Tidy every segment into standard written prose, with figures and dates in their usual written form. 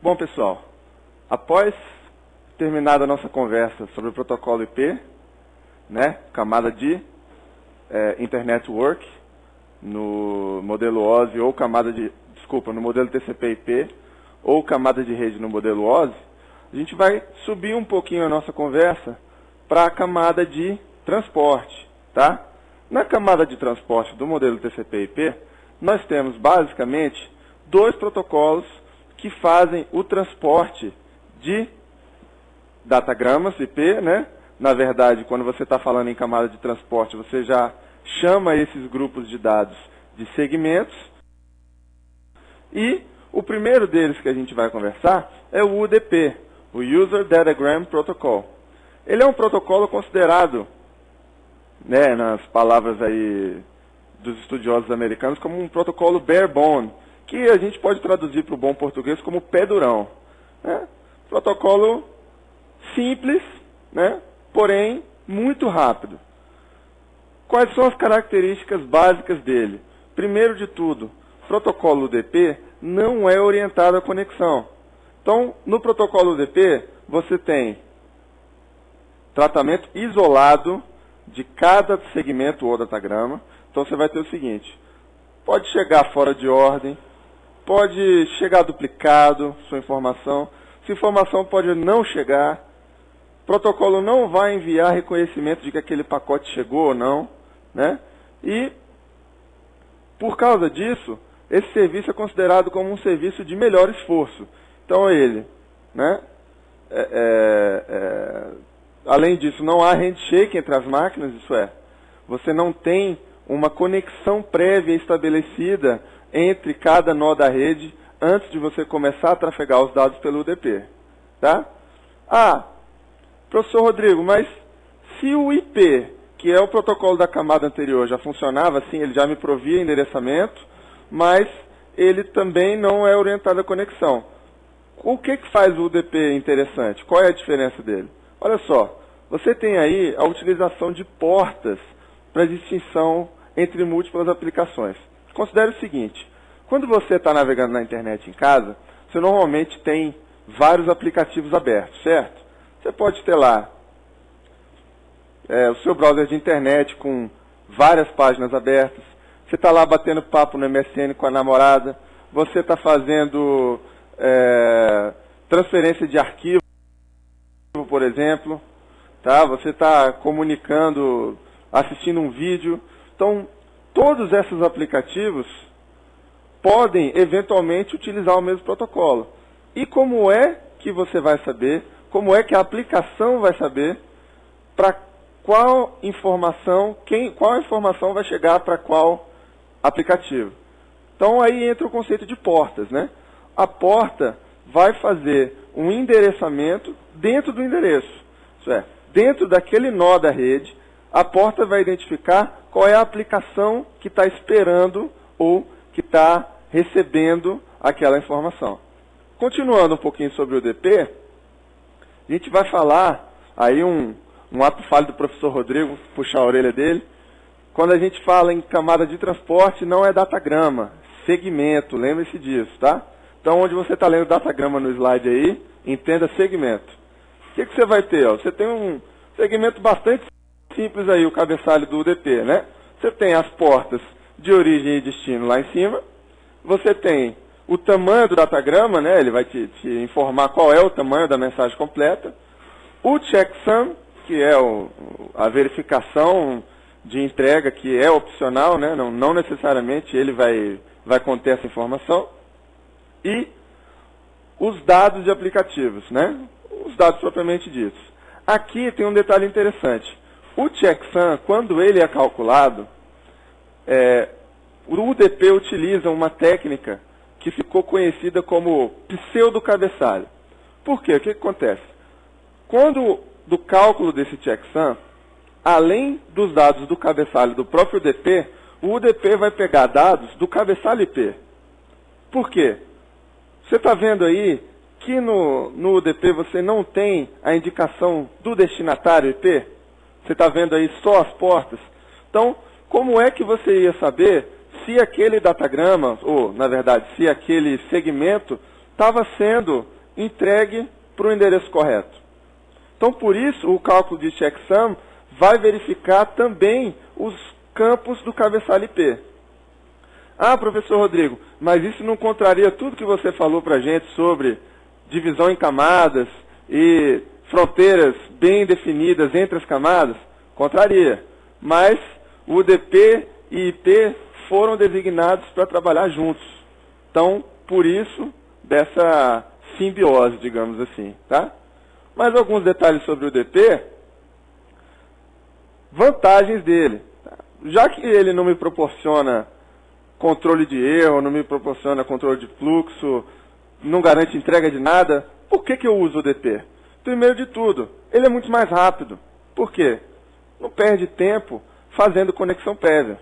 Bom, pessoal, após terminada a nossa conversa sobre o protocolo IP, né, camada de Internet Work, no modelo OSI, ou no modelo TCP/IP, ou camada de rede no modelo OSI, a gente vai subir um pouquinho a nossa conversa para a camada de transporte, tá? Na camada de transporte do modelo TCP/IP, nós temos basicamente dois protocolos que fazem o transporte de datagramas IP, né? Na verdade, quando você está falando em camada de transporte, você já chama esses grupos de dados de segmentos. E o primeiro deles que a gente vai conversar é o UDP, o User Datagram Protocol. Ele é um protocolo considerado, né, nas palavras aí dos estudiosos americanos, como um protocolo bare bone, que a gente pode traduzir para o bom português como pé durão. Né? Protocolo simples, né, porém muito rápido. Quais são as características básicas dele? Primeiro de tudo, o protocolo UDP não é orientado à conexão. Então, no protocolo UDP, você tem tratamento isolado de cada segmento ou datagrama. Então, você vai ter o seguinte: pode chegar fora de ordem, pode chegar duplicado sua informação, sua informação pode não chegar, o protocolo não vai enviar reconhecimento de que aquele pacote chegou ou não, né? E, por causa disso, esse serviço é considerado como um serviço de melhor esforço. Então, ele, né? Além disso, não há handshake entre as máquinas, isso é, você não tem uma conexão prévia estabelecida entre cada nó da rede antes de você começar a trafegar os dados pelo UDP. Tá? Professor Rodrigo, mas se o IP, que é o protocolo da camada anterior, já funcionava assim, ele já me provia endereçamento, mas ele também não é orientado à conexão. O que faz o UDP interessante? Qual é a diferença dele? Olha só, você tem aí a utilização de portas para distinção entre múltiplas aplicações. Considere o seguinte: quando você está navegando na internet em casa, você normalmente tem vários aplicativos abertos, certo? Você pode ter lá o seu browser de internet com várias páginas abertas, você está lá batendo papo no MSN com a namorada, você está fazendo transferência de arquivo, por exemplo, tá? Você está comunicando, assistindo um vídeo. Então, todos esses aplicativos podem, eventualmente, utilizar o mesmo protocolo. E como é que você vai saber, como é que a aplicação vai saber para qual informação vai chegar para qual aplicativo? Então, aí entra o conceito de portas, né? A porta vai fazer um endereçamento dentro do endereço. Isso é, dentro daquele nó da rede, a porta vai identificar qual é a aplicação que está esperando ou que está recebendo aquela informação. Continuando um pouquinho sobre o UDP, a gente vai falar, aí um ato falho do professor Rodrigo, puxar a orelha dele. Quando a gente fala em camada de transporte, não é datagrama, segmento, lembre-se disso, tá? Então, onde você está lendo datagrama no slide aí, entenda segmento. O que você vai ter? Você tem um segmento bastante simples aí, o cabeçalho do UDP, né? Você tem as portas de origem e destino lá em cima, você tem o tamanho do datagrama, né? Ele vai te informar qual é o tamanho da mensagem completa, o checksum, que é a verificação de entrega, que é opcional, né? Não necessariamente ele vai conter essa informação, e os dados de aplicativos, né? Os dados propriamente ditos. Aqui tem um detalhe interessante. O checksum, quando ele é calculado, o UDP utiliza uma técnica que ficou conhecida como pseudo-cabeçalho. Por quê? O que acontece? Quando do cálculo desse checksum, além dos dados do cabeçalho do próprio UDP, o UDP vai pegar dados do cabeçalho IP. Por quê? Você está vendo aí que no UDP você não tem a indicação do destinatário IP? Você está vendo aí só as portas? Então, como é que você ia saber se aquele datagrama, ou, na verdade, se aquele segmento estava sendo entregue para o endereço correto. Então, por isso, o cálculo de checksum vai verificar também os campos do cabeçalho IP. Ah, professor Rodrigo, mas isso não contraria tudo que você falou para a gente sobre divisão em camadas e fronteiras bem definidas entre as camadas? Contraria. Mas o UDP e IP foram designados para trabalhar juntos. Então, por isso, dessa simbiose, digamos assim, tá? Mais alguns detalhes sobre o UDP. Vantagens dele. Já que ele não me proporciona controle de erro, não me proporciona controle de fluxo, não garante entrega de nada, por que eu uso o UDP? Primeiro de tudo, ele é muito mais rápido. Por quê? Não perde tempo fazendo conexão prévia.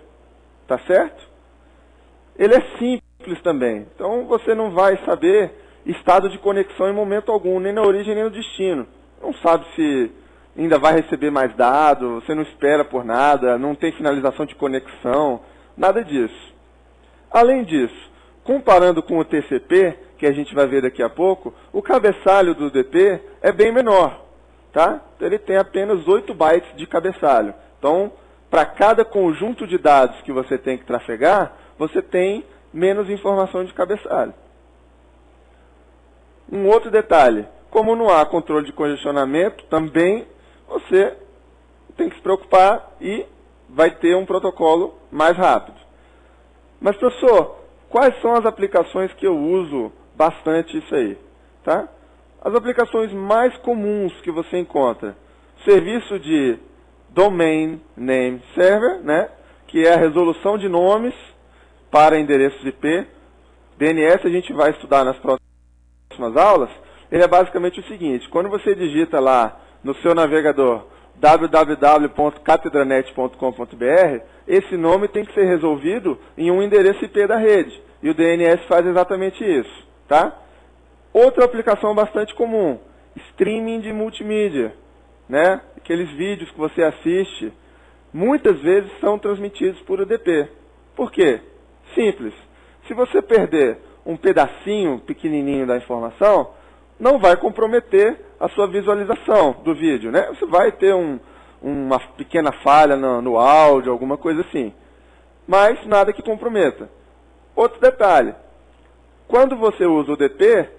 Tá certo? Ele é simples também. Então você não vai saber estado de conexão em momento algum, nem na origem nem no destino. Não sabe se ainda vai receber mais dados, você não espera por nada, não tem finalização de conexão, nada disso. Além disso, comparando com o TCP, que a gente vai ver daqui a pouco, o cabeçalho do UDP é bem menor. Tá? Ele tem apenas 8 bytes de cabeçalho. Então, para cada conjunto de dados que você tem que trafegar, você tem menos informação de cabeçalho. Um outro detalhe, como não há controle de congestionamento, também você tem que se preocupar e vai ter um protocolo mais rápido. Mas, professor, quais são as aplicações que eu uso bastante isso aí? Tá? As aplicações mais comuns que você encontra, serviço de Domain Name Server, né, que é a resolução de nomes para endereços IP. DNS a gente vai estudar nas próximas aulas. Ele é basicamente o seguinte: quando você digita lá no seu navegador www.catedranet.com.br, esse nome tem que ser resolvido em um endereço IP da rede. E o DNS faz exatamente isso. Tá? Outra aplicação bastante comum, streaming de multimídia. Né? Aqueles vídeos que você assiste, muitas vezes são transmitidos por UDP. Por quê? Simples. Se você perder um pedacinho pequenininho da informação, não vai comprometer a sua visualização do vídeo. Né? Você vai ter uma pequena falha no áudio, alguma coisa assim. Mas nada que comprometa. Outro detalhe. Quando você usa o UDP,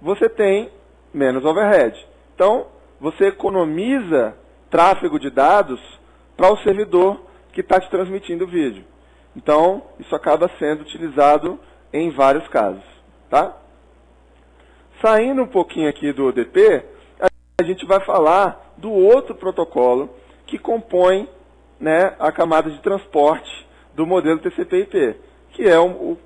você tem menos overhead. Então, você economiza tráfego de dados para o servidor que está te transmitindo o vídeo. Então, isso acaba sendo utilizado em vários casos. Tá? Saindo um pouquinho aqui do UDP, a gente vai falar do outro protocolo que compõe, né, a camada de transporte do modelo TCP/IP, que é o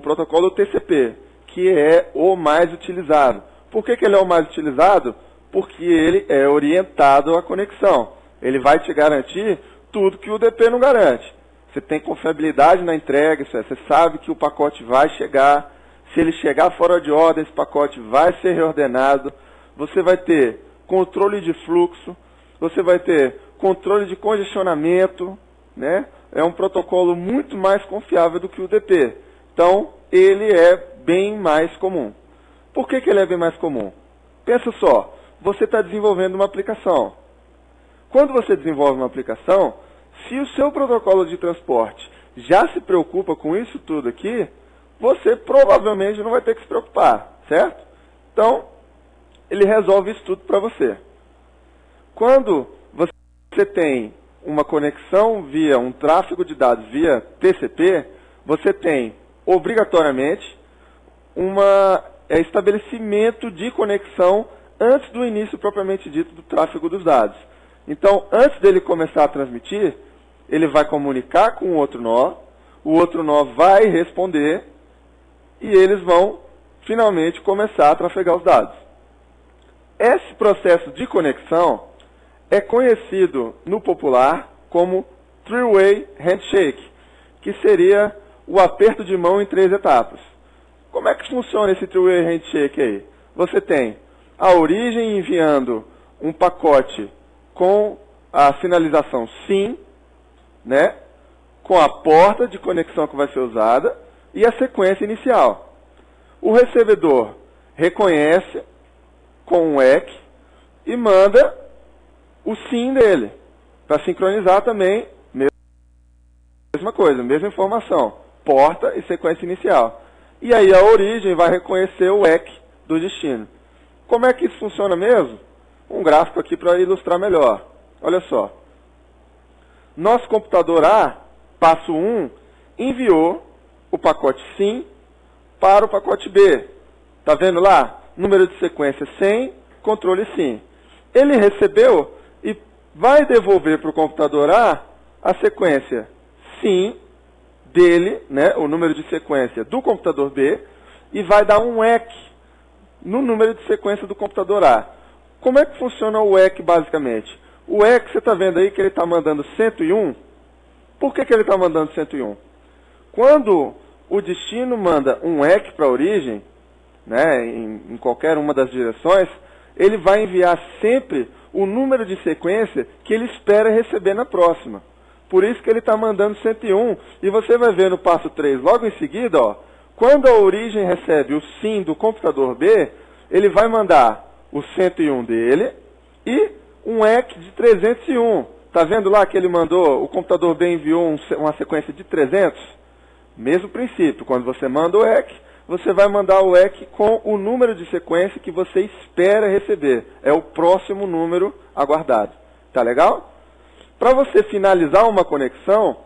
protocolo TCP, que é o mais utilizado. Por que ele é o mais utilizado? Porque ele é orientado à conexão. Ele vai te garantir tudo que o UDP não garante. Você tem confiabilidade na entrega, você sabe que o pacote vai chegar. Se ele chegar fora de ordem, esse pacote vai ser reordenado. Você vai ter controle de fluxo, você vai ter controle de congestionamento, né? É um protocolo muito mais confiável do que o UDP. Então, ele é bem mais comum. Por que ele é bem mais comum? Pensa só, você está desenvolvendo uma aplicação. Quando você desenvolve uma aplicação, se o seu protocolo de transporte já se preocupa com isso tudo aqui, você provavelmente não vai ter que se preocupar, certo? Então, ele resolve isso tudo para você. Quando você tem uma conexão via um tráfego de dados via TCP, você tem obrigatoriamente estabelecimento de conexão antes do início propriamente dito do tráfego dos dados. Então, antes dele começar a transmitir, ele vai comunicar com o outro nó vai responder e eles vão finalmente começar a trafegar os dados. Esse processo de conexão é conhecido no popular como Three-Way Handshake, que seria o aperto de mão em 3 etapas. Como é que funciona esse Three-Way Handshake aí? Você tem a origem enviando um pacote com a sinalização SYN, né, com a porta de conexão que vai ser usada e a sequência inicial. O recebedor reconhece com um EC e manda o SYN dele, para sincronizar também, mesma coisa, mesma informação, porta e sequência inicial. E aí a origem vai reconhecer o EC do destino. Como é que isso funciona mesmo? Um gráfico aqui para ilustrar melhor. Olha só. Nosso computador A, passo 1, enviou o pacote SYN para o pacote B. Está vendo lá? Número de sequência 100, controle SYN. Ele recebeu e vai devolver para o computador A a sequência SYN dele, né, o número de sequência do computador B, e vai dar um EC no número de sequência do computador A. Como é que funciona o EC basicamente? O EC, você está vendo aí que ele está mandando 101. Por que ele está mandando 101? Quando o destino manda um EC para a origem, né, em qualquer uma das direções, ele vai enviar sempre o número de sequência que ele espera receber na próxima. Por isso que ele está mandando 101. E você vai ver no passo 3, logo em seguida, ó, quando a origem recebe o SYN do computador B, ele vai mandar o 101 dele e um EC de 301. Está vendo lá que ele mandou, o computador B enviou uma sequência de 300? Mesmo princípio, quando você manda o EC, você vai mandar o EC com o número de sequência que você espera receber. É o próximo número aguardado. Tá legal? Para você finalizar uma conexão,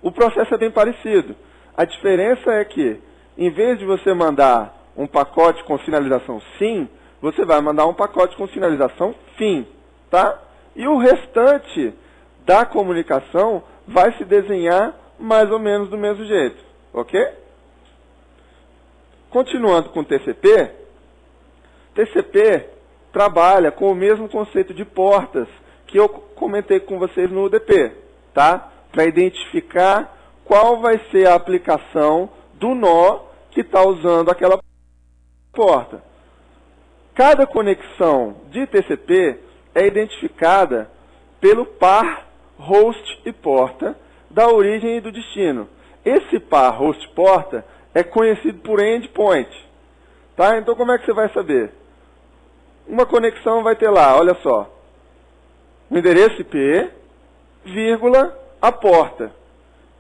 o processo é bem parecido. A diferença é que, em vez de você mandar um pacote com sinalização SYN, você vai mandar um pacote com sinalização FIN. Tá? E o restante da comunicação vai se desenhar mais ou menos do mesmo jeito. Ok? Continuando com o TCP, TCP trabalha com o mesmo conceito de portas que eu comentei com vocês no UDP, tá? Para identificar qual vai ser a aplicação do nó que está usando aquela porta. Cada conexão de TCP é identificada pelo par host e porta da origem e do destino. Esse par host porta é conhecido por endpoint. Tá? Então como é que você vai saber? Uma conexão vai ter lá, olha só, o endereço IP, vírgula, a porta.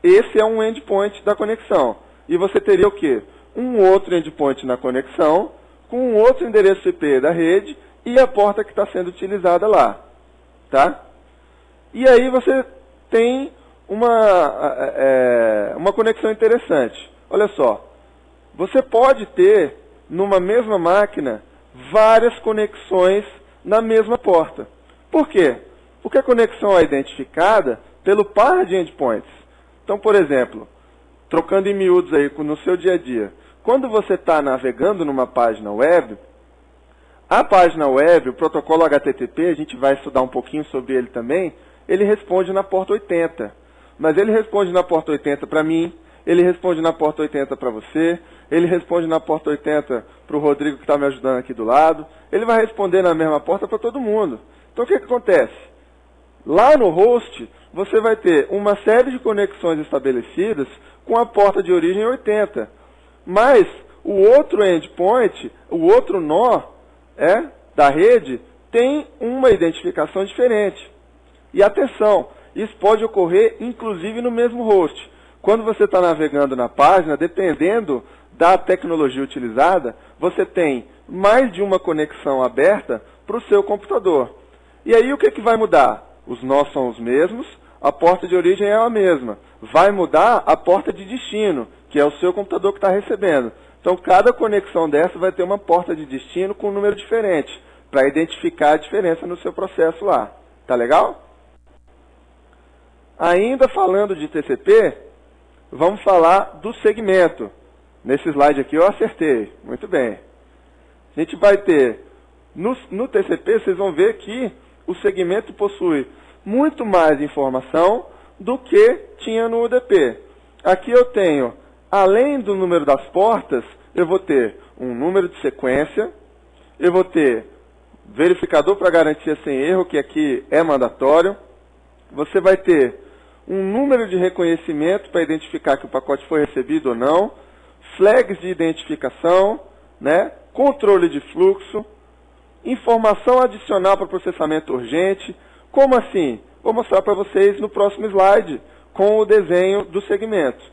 Esse é um endpoint da conexão. E você teria o quê? Um outro endpoint na conexão, com um outro endereço IP da rede e a porta que está sendo utilizada lá. Tá? E aí você tem uma conexão interessante. Olha só, você pode ter, numa mesma máquina, várias conexões na mesma porta. Por quê? Porque a conexão é identificada pelo par de endpoints. Então, por exemplo, trocando em miúdos aí no seu dia a dia, quando você está navegando numa página web, a página web, o protocolo HTTP, a gente vai estudar um pouquinho sobre ele também, ele responde na porta 80. Mas ele responde na porta 80 para mim, ele responde na porta 80 para você, ele responde na porta 80 para o Rodrigo que está me ajudando aqui do lado, ele vai responder na mesma porta para todo mundo. Então o que acontece? Lá no host, você vai ter uma série de conexões estabelecidas com a porta de origem 80. Mas o outro endpoint, o outro nó da rede, tem uma identificação diferente. E atenção, isso pode ocorrer inclusive no mesmo host. Quando você está navegando na página, dependendo da tecnologia utilizada, você tem mais de uma conexão aberta para o seu computador. E aí o que vai mudar? Os nós são os mesmos, a porta de origem é a mesma. Vai mudar a porta de destino, que é o seu computador que está recebendo. Então, cada conexão dessa vai ter uma porta de destino com um número diferente, para identificar a diferença no seu processo lá. Tá legal? Ainda falando de TCP, vamos falar do segmento. Nesse slide aqui eu acertei. Muito bem. A gente vai ter, no TCP, vocês vão ver que o segmento possui muito mais informação do que tinha no UDP. Aqui eu tenho, além do número das portas, eu vou ter um número de sequência, eu vou ter verificador para garantia sem erro, que aqui é mandatório, você vai ter um número de reconhecimento para identificar que o pacote foi recebido ou não, flags de identificação, né? Controle de fluxo, informação adicional para processamento urgente. Como assim? Vou mostrar para vocês no próximo slide com o desenho do segmento.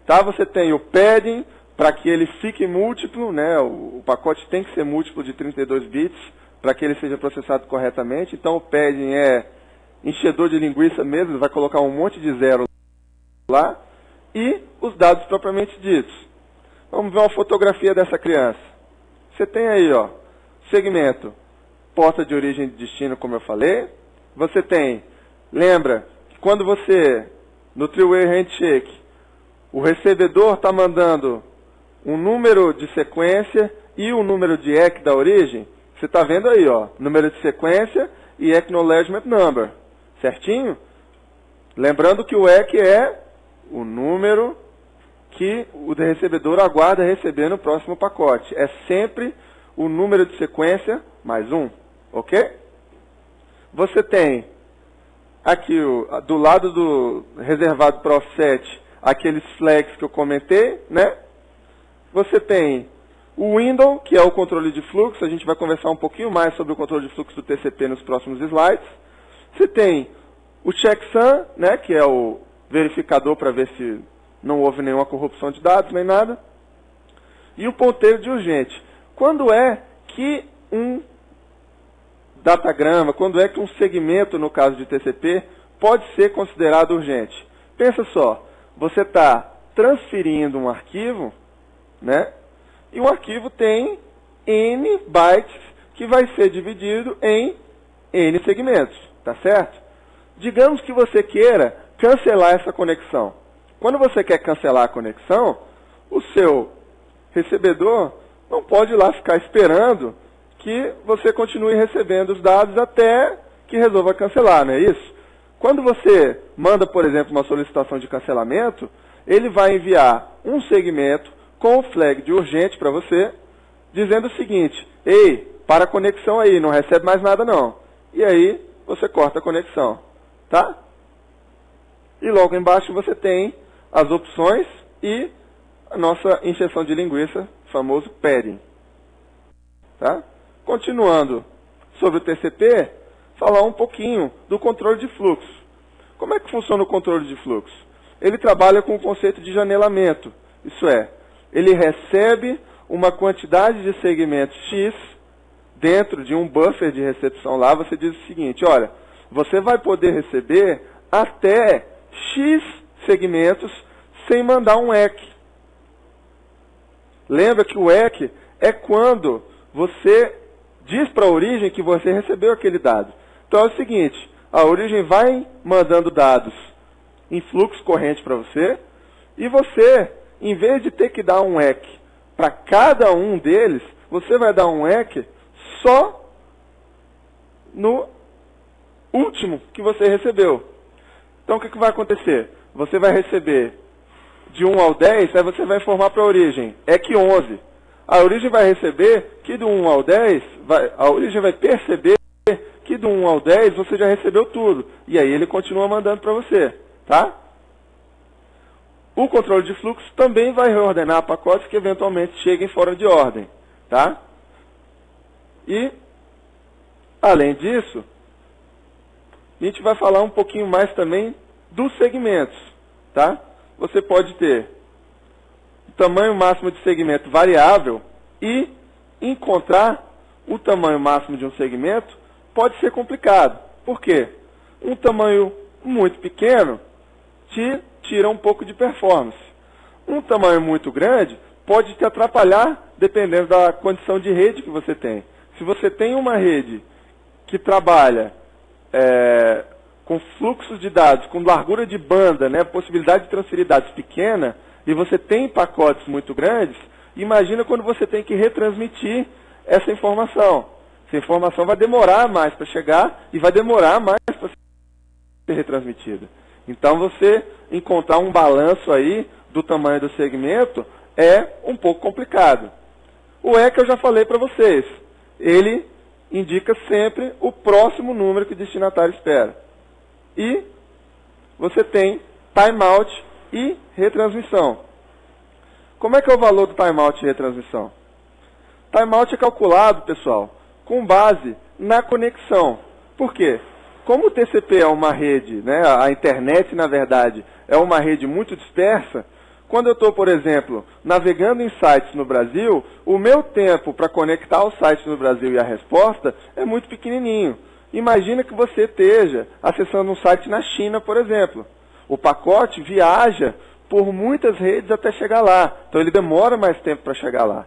Tá? Você tem o padding para que ele fique múltiplo, né? O pacote tem que ser múltiplo de 32 bits para que ele seja processado corretamente. Então o padding é enchedor de linguiça mesmo, ele vai colocar um monte de zero lá. E os dados propriamente ditos. Vamos ver uma fotografia dessa criança. Você tem aí, ó, segmento, porta de origem e destino, como eu falei. Você tem, lembra, que quando você, no three-way handshake, o recebedor está mandando um número de sequência e um número de EC da origem. Você está vendo aí, ó, número de sequência e acknowledgement number. Certinho? Lembrando que o EC é o número que o recebedor aguarda receber no próximo pacote. É sempre o número de sequência mais 1. Ok? Você tem aqui do lado do reservado para offset aqueles flags que eu comentei, né? Você tem o window, que é o controle de fluxo. A gente vai conversar um pouquinho mais sobre o controle de fluxo do TCP nos próximos slides. Você tem o checksum, né, que é o verificador para ver se não houve nenhuma corrupção de dados, nem nada. E o ponteiro de urgente. Quando é que um datagrama, quando é que um segmento, no caso de TCP, pode ser considerado urgente? Pensa só, você está transferindo um arquivo, né? E o arquivo tem N bytes que vai ser dividido em N segmentos, tá certo? Digamos que você queira cancelar essa conexão. Quando você quer cancelar a conexão, o seu recebedor não pode ir lá ficar esperando que você continue recebendo os dados até que resolva cancelar, não é isso? Quando você manda, por exemplo, uma solicitação de cancelamento, ele vai enviar um segmento com o flag de urgente para você, dizendo o seguinte: ei, para a conexão aí, não recebe mais nada não. E aí você corta a conexão, tá? E logo embaixo você tem as opções e a nossa injeção de linguiça, famoso padding. Tá? Continuando sobre o TCP, falar um pouquinho do controle de fluxo. Como é que funciona o controle de fluxo? Ele trabalha com o conceito de janelamento. Isso é, ele recebe uma quantidade de segmentos X dentro de um buffer de recepção lá. Você diz o seguinte: olha, você vai poder receber até X segmentos sem mandar um EC. Lembra que o EC é quando você diz para a origem que você recebeu aquele dado. Então é o seguinte, a origem vai mandando dados em fluxo corrente para você, e você, em vez de ter que dar um EC para cada um deles, você vai dar um EC só no último que você recebeu. Então o que vai acontecer? Você vai receber de 1 ao 10, aí você vai informar para a origem, EC 11. A origem vai receber que do 1 ao 10, a origem vai perceber que do 1 ao 10 você já recebeu tudo. E aí ele continua mandando para você, tá? O controle de fluxo também vai reordenar pacotes que eventualmente cheguem fora de ordem, tá? E, além disso, a gente vai falar um pouquinho mais também dos segmentos, tá? Você pode ter o tamanho máximo de segmento variável e encontrar o tamanho máximo de um segmento pode ser complicado. Por quê? Um tamanho muito pequeno te tira um pouco de performance. Um tamanho muito grande pode te atrapalhar dependendo da condição de rede que você tem. Se você tem uma rede que trabalha com fluxos de dados, com largura de banda, né, possibilidade de transferir dados pequena, e você tem pacotes muito grandes, imagina quando você tem que retransmitir essa informação. Essa informação vai demorar mais para chegar e vai demorar mais para ser retransmitida. Então você encontrar um balanço aí do tamanho do segmento é um pouco complicado. O EC eu já falei para vocês. Ele indica sempre o próximo número que o destinatário espera. E você tem timeout e retransmissão. Como é que é o valor do timeout de retransmissão? Timeout é calculado, pessoal, com base na conexão. Por quê? Como o TCP é uma rede, né, a internet, na verdade, é uma rede muito dispersa, quando eu estou, por exemplo, navegando em sites no Brasil, o meu tempo para conectar os sites no Brasil e a resposta é muito pequenininho. Imagina que você esteja acessando um site na China, por exemplo. O pacote viaja por muitas redes até chegar lá. Então ele demora mais tempo para chegar lá.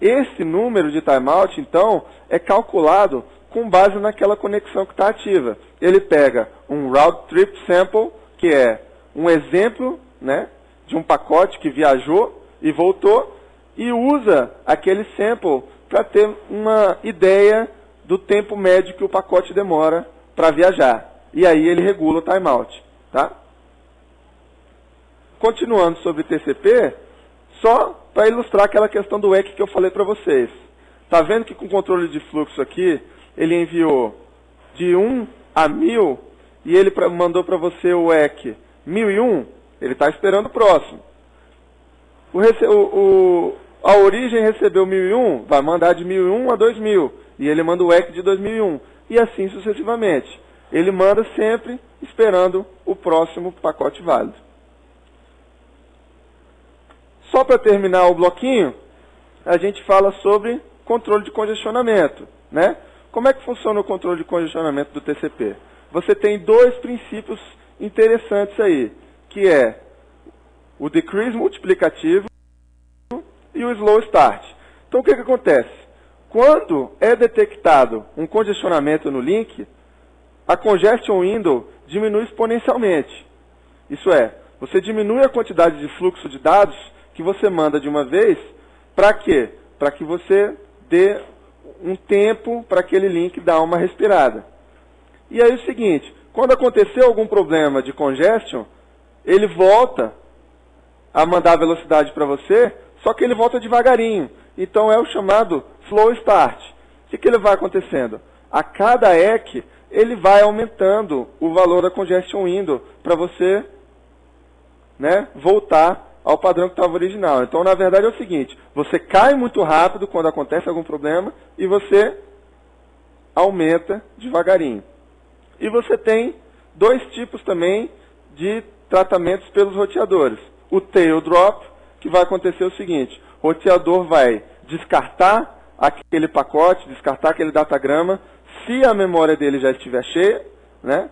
Esse número de timeout, então, é calculado com base naquela conexão que está ativa. Ele pega um round trip sample, que é um exemplo, né, de um pacote que viajou e voltou, e usa aquele sample para ter uma ideia do tempo médio que o pacote demora para viajar. E aí ele regula o timeout. Tá? Continuando sobre TCP, só para ilustrar aquela questão do EC que eu falei para vocês. Está vendo que com o controle de fluxo aqui, ele enviou de 1 a 1000 e ele mandou para você o EC 1001, ele está esperando o próximo. A origem recebeu 1001, vai mandar de 1001 a 2000, e ele manda o EC de 2001, e assim sucessivamente. Ele manda sempre esperando o próximo pacote válido. Só para terminar o bloquinho, a gente fala sobre controle de congestionamento, né? Como é que funciona o controle de congestionamento do TCP? Você tem dois princípios interessantes aí, que é o decrease multiplicativo e o slow start. Então o que acontece? Quando é detectado um congestionamento no link, a congestion window diminui exponencialmente. Isso é, você diminui a quantidade de fluxo de dados que você manda de uma vez, para quê? Para que você dê um tempo para aquele link dar uma respirada. E aí é o seguinte, quando aconteceu algum problema de congestion, ele volta a mandar a velocidade para você, só que ele volta devagarinho. Então é o chamado slow start. O que ele vai acontecendo? A cada EC, ele vai aumentando o valor da congestion window para você, né, voltar ao padrão que estava original. Então, na verdade, é o seguinte, você cai muito rápido quando acontece algum problema e você aumenta devagarinho. E você tem dois tipos também de tratamentos pelos roteadores. O tail drop, que vai acontecer o seguinte, o roteador vai descartar aquele pacote, descartar aquele datagrama, se a memória dele já estiver cheia, né?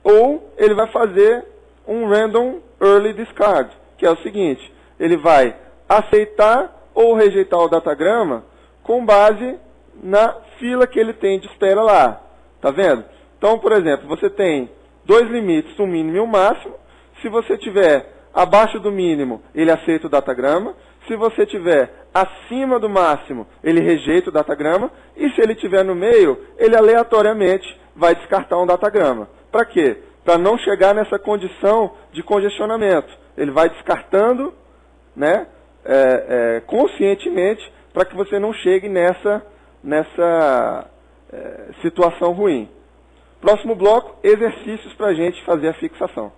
Ou ele vai fazer um random early discard, que é o seguinte, ele vai aceitar ou rejeitar o datagrama com base na fila que ele tem de espera lá. Tá vendo? Então, por exemplo, você tem dois limites, um mínimo e um máximo. Se você tiver abaixo do mínimo, ele aceita o datagrama. Se você tiver acima do máximo, ele rejeita o datagrama. E se ele estiver no meio, ele aleatoriamente vai descartar um datagrama. Para quê? Para não chegar nessa condição de congestionamento. Ele vai descartando, né, conscientemente, para que você não chegue nessa situação ruim. Próximo bloco, exercícios para a gente fazer a fixação.